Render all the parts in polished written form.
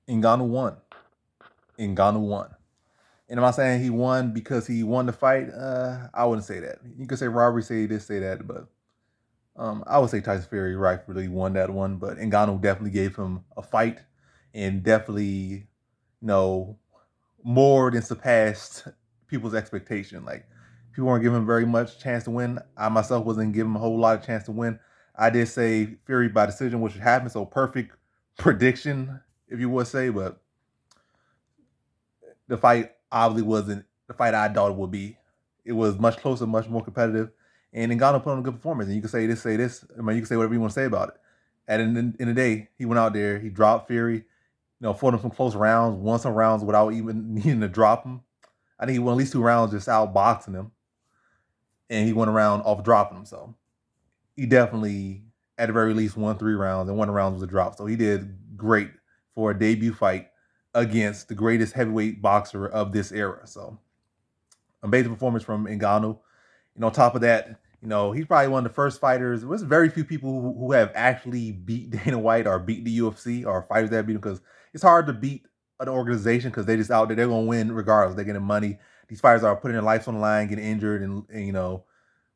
Ngannou won. Ngannou won. And am I saying he won because he won the fight? I wouldn't say that. You could say robbery, say this, say that, but I would say Tyson Fury rightfully won that one. But Ngannou definitely gave him a fight, and definitely, know, more than surpassed people's expectation. Like people weren't giving him very much chance to win. I myself wasn't giving him a whole lot of chance to win. I did say Fury by decision, which would happen. So perfect prediction, if you would say, but the fight obviously wasn't the fight I thought it would be. It was much closer, much more competitive, and Ngannou put on a good performance. And you can say this, say this. I mean, you can say whatever you want to say about it. And in the day, he went out there, he dropped Fury, fought him some close rounds, won some rounds without even needing to drop him. I think he won at least 2 rounds just outboxing him, and he won a round off dropping him. So he definitely, at the very least, won 3 rounds, and one of the rounds was a drop. So he did great for a debut fight against the greatest heavyweight boxer of this era. So amazing performance from Ngannou. On top of that, he's probably one of the first fighters. There's very few people who have actually beat Dana White or beat the UFC or fighters that beat him, because it's hard to beat an organization because they just out there. They're going to win regardless. They're getting money. These fighters are putting their lives on the line, getting injured, and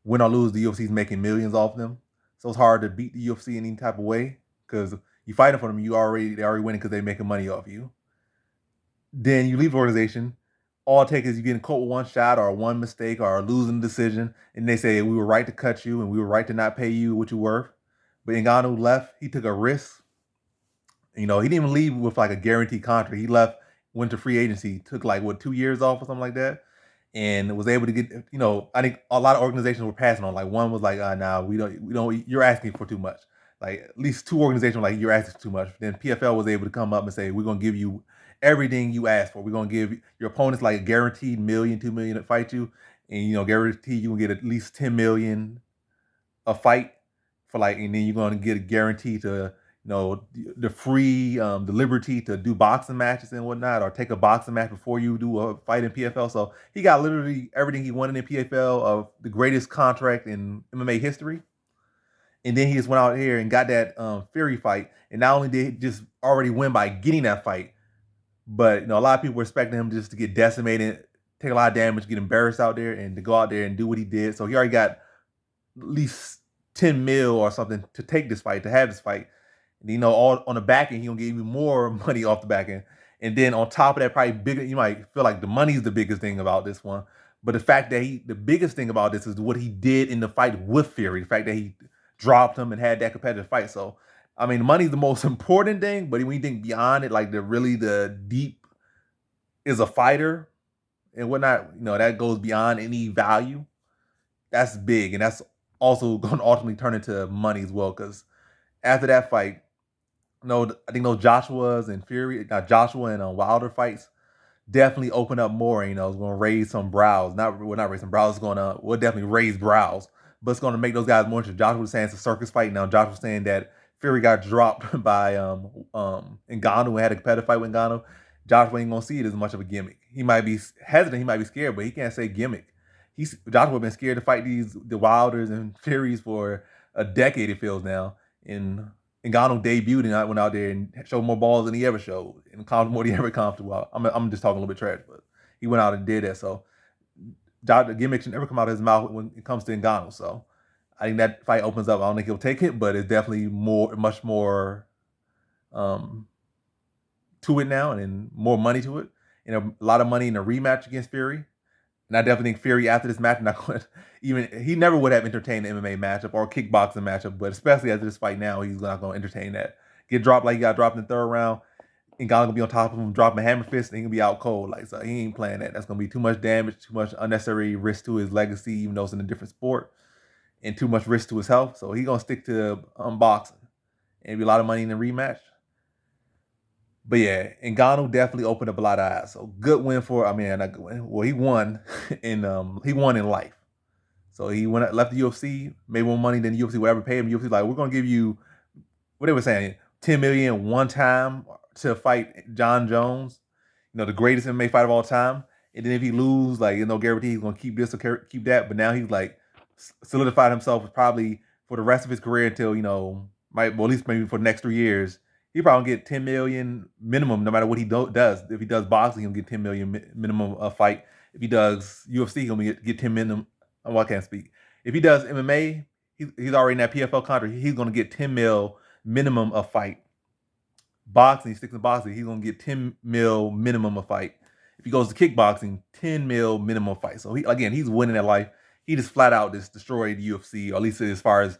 win or lose, the UFC is making millions off them. So it's hard to beat the UFC in any type of way because you fighting for them, they already winning because they're making money off you. Then you leave the organization. All it takes is you getting caught with one shot or one mistake or a losing decision, and they say we were right to cut you and we were right to not pay you what you're worth. But Ngannou left. He took a risk. He didn't even leave with like a guaranteed contract. He left, went to free agency, took like 2 years off or something like that, and was able to get. I think a lot of organizations were passing on. Like one was like, nah, we don't. You're asking for too much. Like at least two organizations were like, you're asking too much. Then PFL was able to come up and say, we're gonna give you everything you asked for. We're gonna give your opponents like a guaranteed million, 2 million to fight you, and guarantee you can get at least 10 million a fight for like, and then you're gonna get a guarantee to the free the liberty to do boxing matches and whatnot, or take a boxing match before you do a fight in PFL. So he got literally everything he wanted in PFL, of the greatest contract in MMA history. And then he just went out here and got that Fury fight, and not only did he just already win by getting that fight, but a lot of people were expecting him just to get decimated, take a lot of damage, get embarrassed out there, and to go out there and do what he did. So he already got at least 10 mil or something to take this fight, to have this fight. And, all on the back end, he'll give you more money off the back end. And then on top of that, probably bigger, you might feel like the money's the biggest thing about this one. But the fact that the biggest thing about this is what he did in the fight with Fury. The fact that he dropped him and had that competitive fight. So, I mean, money's the most important thing, but when you think beyond it, like the deep is a fighter and whatnot, that goes beyond any value. That's big. And that's also going to ultimately turn into money as well. Because after that fight, I think those Joshua's and Fury, Joshua and Wilder fights definitely open up more. It's going to raise some brows. Not raise some brows. It's going to will definitely raise brows, but it's going to make those guys more interested. Joshua was saying it's a circus fight. Now Joshua was saying that Fury got dropped by Ngannou and had a competitive fight with Ngannou. Joshua ain't gonna see it as much of a gimmick. He might be hesitant. He might be scared, but he can't say gimmick. Joshua been scared to fight the Wilders and Furies for a decade. It feels now. And Ngannou debuted and I went out there and showed more balls than he ever showed, and more than he ever accomplished. Well, I'm just talking a little bit trash, but he went out and did that. So the gimmick should never come out of his mouth when it comes to Ngannou. So I think that fight opens up. I don't think he'll take it, but it's definitely much more um, to it now, and more money to it, and a lot of money in a rematch against Fury. And I definitely think Fury after this match, not going to even, he never would have entertained an MMA matchup or a kickboxing matchup, but especially after this fight now, he's not going to entertain that. Get dropped like he got dropped in the third round, and Ngannou gonna be on top of him, dropping a hammer fist, and he gonna be out cold. Like, so he ain't playing that. That's gonna be too much damage, too much unnecessary risk to his legacy, even though it's in a different sport, and too much risk to his health. So he gonna stick to boxing, and be a lot of money in the rematch. But yeah, Ngannou definitely opened up a lot of eyes. So good win for, I mean, not good win. Well, he won in life. So he left the UFC, made more money than the UFC would ever pay him. UFC like, we're gonna give you what they were saying, 10 million one time to fight John Jones, the greatest MMA fighter of all time. And then if he lose, like, no guarantee he's gonna keep this or keep that. But now he's like solidified himself probably for the rest of his career until, might, well, at least maybe for the next 3 years, he probably get 10 million minimum no matter what he does. If he does boxing, he'll get 10 million minimum a fight. If he does UFC, he'll get 10 minimum. Oh, I can't speak. If he does MMA, he's already in that PFL contract. He's gonna get 10 mil minimum a fight. Boxing, he sticks in boxing, he's gonna get 10 mil minimum a fight. If he goes to kickboxing, 10 mil minimum fight. So he's winning at life. He just flat out just destroyed the UFC, or at least as far as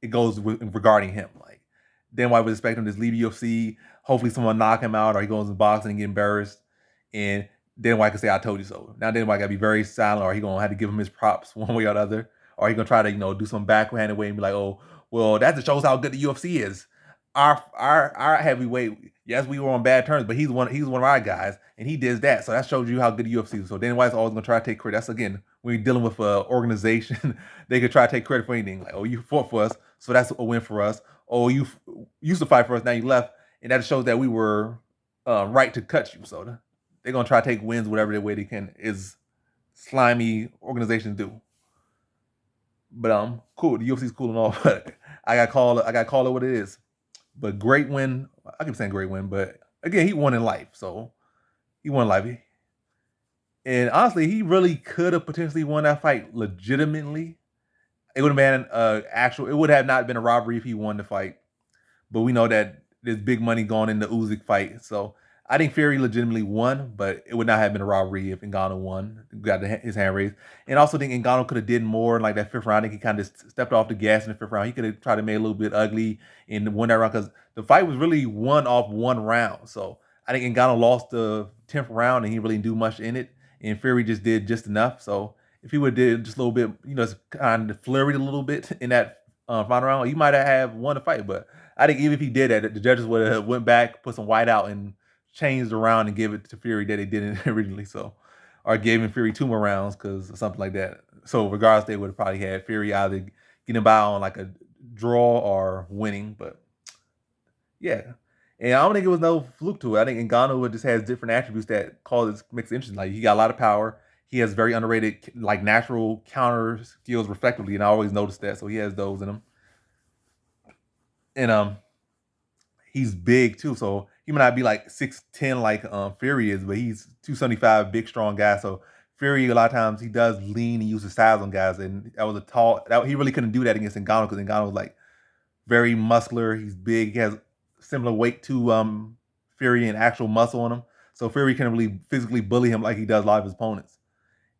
it goes regarding him. Like, then why would expect him to just leave the UFC? Hopefully someone knock him out, or he goes in boxing and get embarrassed. And then why can say I told you so. Now then why gotta be very silent, or he gonna have to give him his props one way or the other, or he gonna try to do some backhanded way and be like, oh well, that just shows how good the UFC is. Our heavyweight, yes, we were on bad terms, but he's one of our guys, and he did that. So that shows you how good the UFC is. So Dana White's always gonna try to take credit. That's again, when you're dealing with an organization, they could try to take credit for anything. Like, oh, you fought for us, so that's a win for us. Oh, you used to fight for us, now you left, and that shows that we were right to cut you. So they're gonna try to take wins whatever way they can. Is slimy organizations do. But cool. The UFC's cool and all, but I got to call it what it is. But great win. I keep saying great win, but again, he won in life. So he won life. And honestly, he really could have potentially won that fight legitimately. It would have been actual. It would have not been a robbery if he won the fight. But we know that there's big money going in the Usyk fight. So I think Fury legitimately won, but it would not have been a robbery if Ngannou won, got his hand raised. And also think Ngannou could have did more in like that fifth round. I think he kind of stepped off the gas in the fifth round. He could have tried to make it a little bit ugly and won that round, because the fight was really won off one round. So I think Ngannou lost the 10th round and he really didn't do much in it. And Fury just did just enough. So if he would have did just a little bit, kind of flurried a little bit in that final round, he might have won the fight. But I think even if he did that, the judges would have went back, put some white out, and changed around and give it to Fury that they didn't originally. So, or gave him Fury 2 more rounds because something like that. So regardless, they would have probably had Fury either getting by on like a draw or winning. But yeah. And I don't think it was no fluke to it. I think Ngannou just has different attributes that makes it interesting. Like, he got a lot of power. He has very underrated, like, natural counter skills reflectively, and I always noticed that. So he has those in him. And he's big too. So he might not be like 6'10" like Fury is, but he's 275, big, strong guy. So Fury, a lot of times he does lean and use his size on guys, and that was he really couldn't do that against Ngannou, because Ngannou was like very muscular. He's big. He has similar weight to Fury and actual muscle on him. So Fury can really physically bully him like he does a lot of his opponents.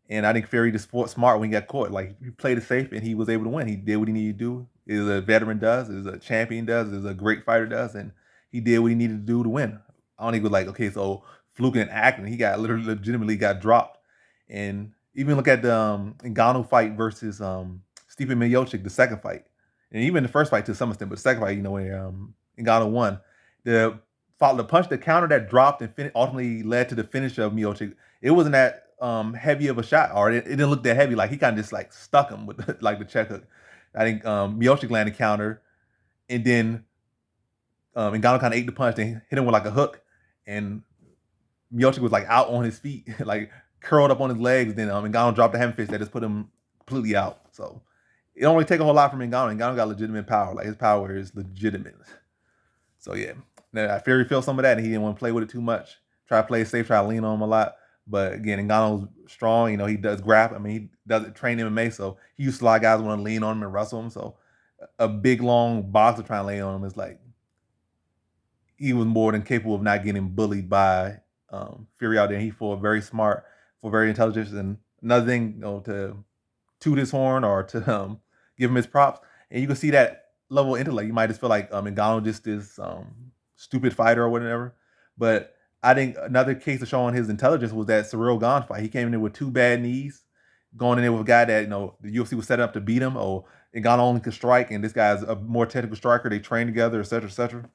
And I think Fury just fought smart when he got caught. Like, he played it safe and he was able to win. He did what he needed to do. As a veteran does, as a champion does, as a great fighter does, and he did what he needed to do to win. I don't think it was like, okay, so fluking and acting. He got legitimately got dropped. And even look at the Ngannou fight versus Stipe Miocic, the second fight, and even the first fight to some extent, but the second fight, where Ngannou won, the punch, the counter that dropped and ultimately led to the finish of Miocic, it wasn't that heavy of a shot, or it didn't look that heavy. Like, he kind of just like stuck him with like the check hook. I think Miocic landed counter, and then Ngannou kind of ate the punch and hit him with like a hook, and Miocic was like out on his feet, like curled up on his legs. Then Ngannou dropped a hammer fist that just put him completely out. So it don't really take a whole lot from Ngannou. Ngannou got legitimate power. Like, his power is legitimate. So yeah, now Fury felt some of that, and he didn't want to play with it too much. Try to play safe, try to lean on him a lot. But again, Ngannou's strong. He does grapple. I mean, he does train MMA, so he used to a lot of guys want to lean on him and wrestle him. So a big, long boxer trying to lay on him is like, he was more than capable of not getting bullied by Fury out there. He fought very smart, for very intelligent. And another thing, to toot his horn or to give him his props, and you can see that level of intellect. You might just feel like Ngannou just this stupid fighter or whatever, but I think another case of showing his intelligence was that Ciryl Gane fight. He came in there with 2 bad knees, going in there with a guy that the UFC was set up to beat him. Or Ngannou only could strike, and this guy's a more technical striker. They train together, etc., etc.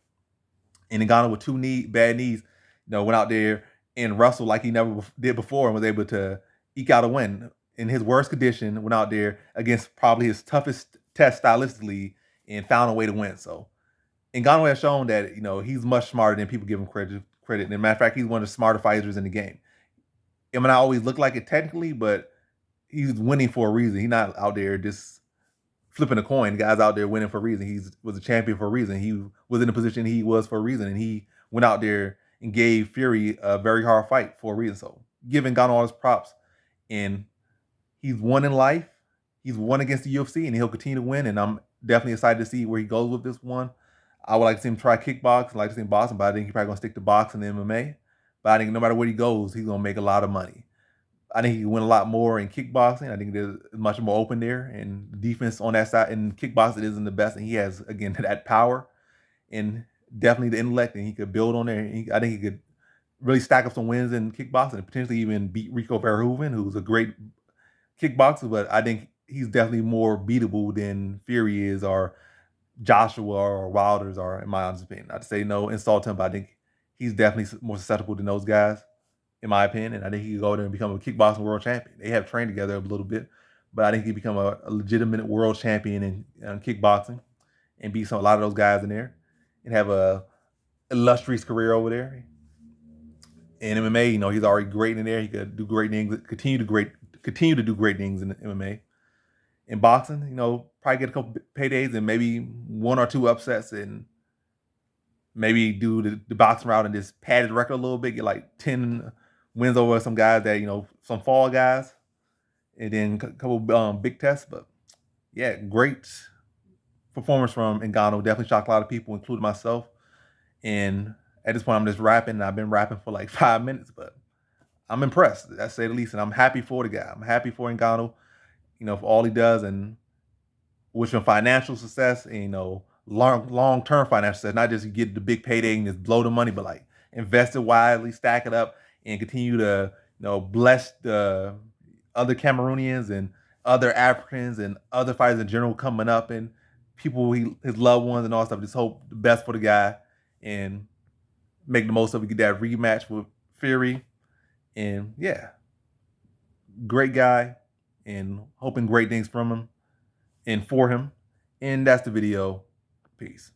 And Ngannou with 2 bad knees, went out there and wrestled like he never did before, and was able to eke out a win in his worst condition. Went out there against probably his toughest test stylistically and found a way to win. So Ngannou has shown that he's much smarter than people give him credit. And matter of fact, he's one of the smarter fighters in the game. It might not always look like it technically, but he's winning for a reason. He's not out there just flipping a coin. The guy's out there winning for a reason. He was a champion for a reason. He was in the position he was for a reason, and he went out there and gave Fury a very hard fight for a reason. So giving Ngannou all his props, and he's won in life. He's won against the UFC, and he'll continue to win. And I'm definitely excited to see where he goes with this one. I would like to see him try kickboxing, like to see him boxing, but I think he's probably gonna stick to boxing and MMA. But I think no matter where he goes, he's gonna make a lot of money. I think he can win a lot more in kickboxing. I think there's much more open there, and the defense on that side in kickboxing isn't the best. And he has again that power and definitely the intellect, and he could build on there. I think he could really stack up some wins in kickboxing and potentially even beat Rico Verhoeven, who's a great kickboxer. But I think he's definitely more beatable than Fury is, or Joshua or Wilder's are, in my honest opinion. Not to say no insult to him, but I think he's definitely more susceptible than those guys, in my opinion. And I think he could go there and become a kickboxing world champion. They have trained together a little bit, but I think he become a legitimate world champion in kickboxing and beat a lot of those guys in there and have a illustrious career over there. In MMA, he's already great in there. He could do great things, continue to do great things in MMA. In boxing, probably get a couple paydays and maybe one or two upsets, and maybe do the boxing route and just pad his record a little bit, get like 10 wins over some guys that, some fall guys, and then a couple big tests. But yeah, great performance from Ngannou. Definitely shocked a lot of people, including myself. And at this point, I'm just rapping, and I've been rapping for like 5 minutes, but I'm impressed, to say the least, and I'm happy for the guy. I'm happy for Ngannou, for all he does, and wish him financial success and long-term financial success. Not just get the big payday and just blow the money, but like invest it wisely, stack it up, and continue to bless the other Cameroonians and other Africans and other fighters in general coming up, and people, his loved ones and all that stuff. Just hope the best for the guy and make the most of it. Get that rematch with Fury, and yeah, great guy, and hoping great things from him and for him. And that's the video. Peace.